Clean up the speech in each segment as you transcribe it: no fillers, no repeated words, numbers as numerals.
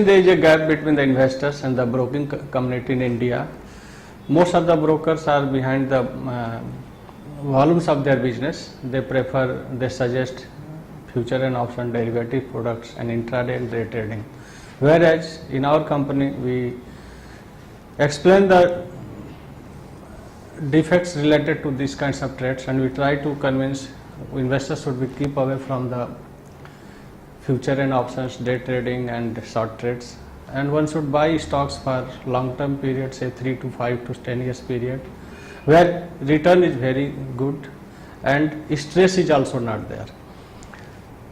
there is a gap between the investors and the broking community in India. Most of the brokers are behind the volumes of their business. They suggest future and option derivative products and intraday and day trading. Whereas in our company, we explain the defects related to these kinds of trades, and we try to convince investors should be keep away from the future and options, day trading and short trades, and one should buy stocks for long term period, say 3 to 5 to 10 years period, where return is very good and stress is also not there.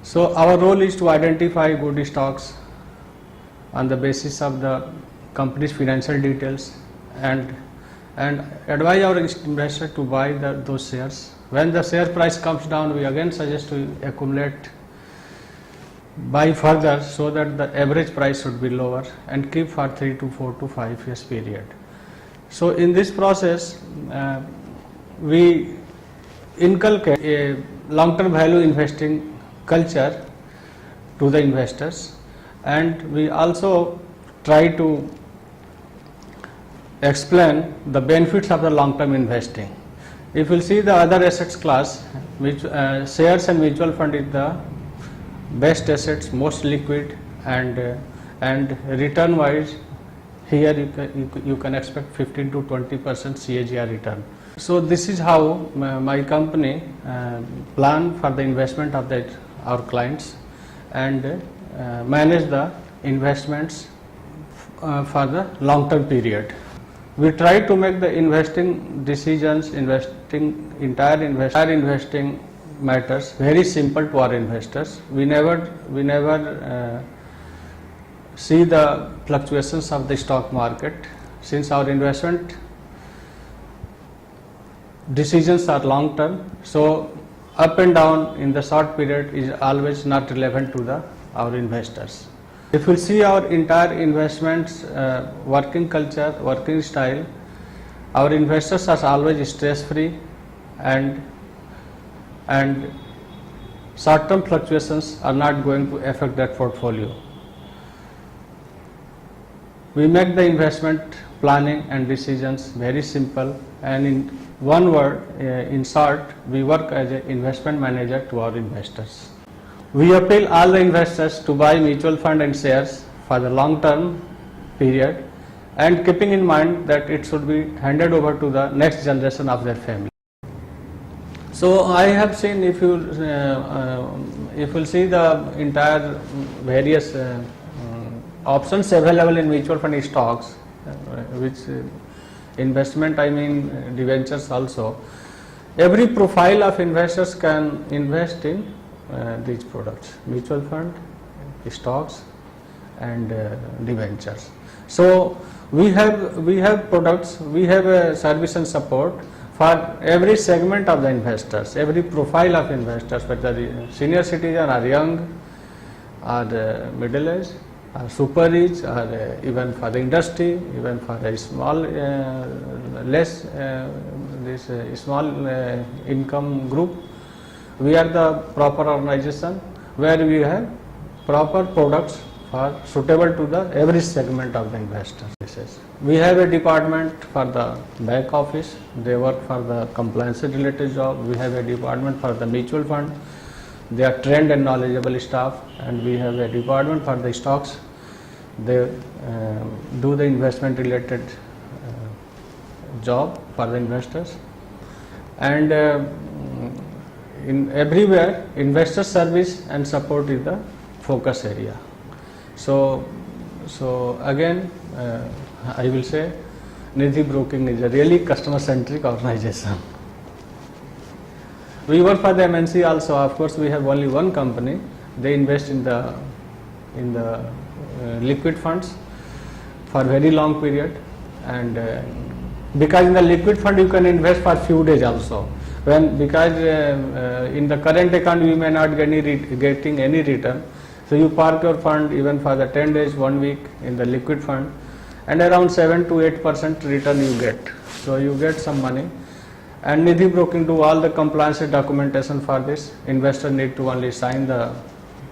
So our role is to identify good stocks on the basis of the company's financial details and advise our investor to buy those shares. When the share price comes down, we again suggest to accumulate, buy further, so that the average price should be lower, and keep for 3 to 4 to 5 years period. So in this process, we inculcate a long-term value investing culture to the investors, and we also try to explain the benefits of the long-term investing. If you see the other assets class, which shares and mutual fund is the best assets, most liquid, and return wise, here you can expect 15 to 20% CAGR return. So this is how my company plan for the investment of our clients and manage the investments for the long term period. We try to make the investing decisions, entire investing matters very simple to our investors. We never see the fluctuations of the stock market, since our investment decisions are long term. So up and down in the short period is always not relevant to our investors. If you see our entire investments working culture, working style, our investors are always stress free, and short term fluctuations are not going to affect that portfolio. We make the investment planning and decisions very simple, and in one word, in short, we work as an investment manager to our investors. We appeal all the investors to buy mutual fund and shares for the long term period, and keeping in mind that it should be handed over to the next generation of their family. So I have seen, if you see the entire various options available in mutual fund stocks, which investment, I mean debentures also, every profile of investors can invest in these products: mutual fund, stocks, and debentures. So we have products, we have a service and support for every segment of the investors, every profile of investors, whether senior citizen or young or middle age or super rich, or even for the industry, even for a small small income group. We are the proper organization where we have proper products for suitable to the every segment of the investors. We have a department for the back office, they work for the compliance related job. We have a department for the mutual fund, they are trained and knowledgeable staff, and we have a department for the stocks, they do the investment related job for the investors, and in everywhere investor service and support is the focus area. So again, I will say Nidhi Broking is a really customer centric organization. We work for the MNC also. Of course, we have only one company. They invest in the liquid funds for very long period, and because in the liquid fund you can invest for few days also. Because in the current account you may not getting any return, so you park your fund even for the 10 days, 1 week in the liquid fund, and around 7 to 8% return you get. So you get some money, and Nidhi Broking do all the compliance documentation for this. Investor need to only sign the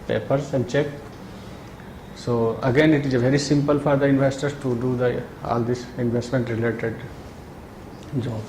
papers and check, So again, it is very simple for the investors to do all this investment related job.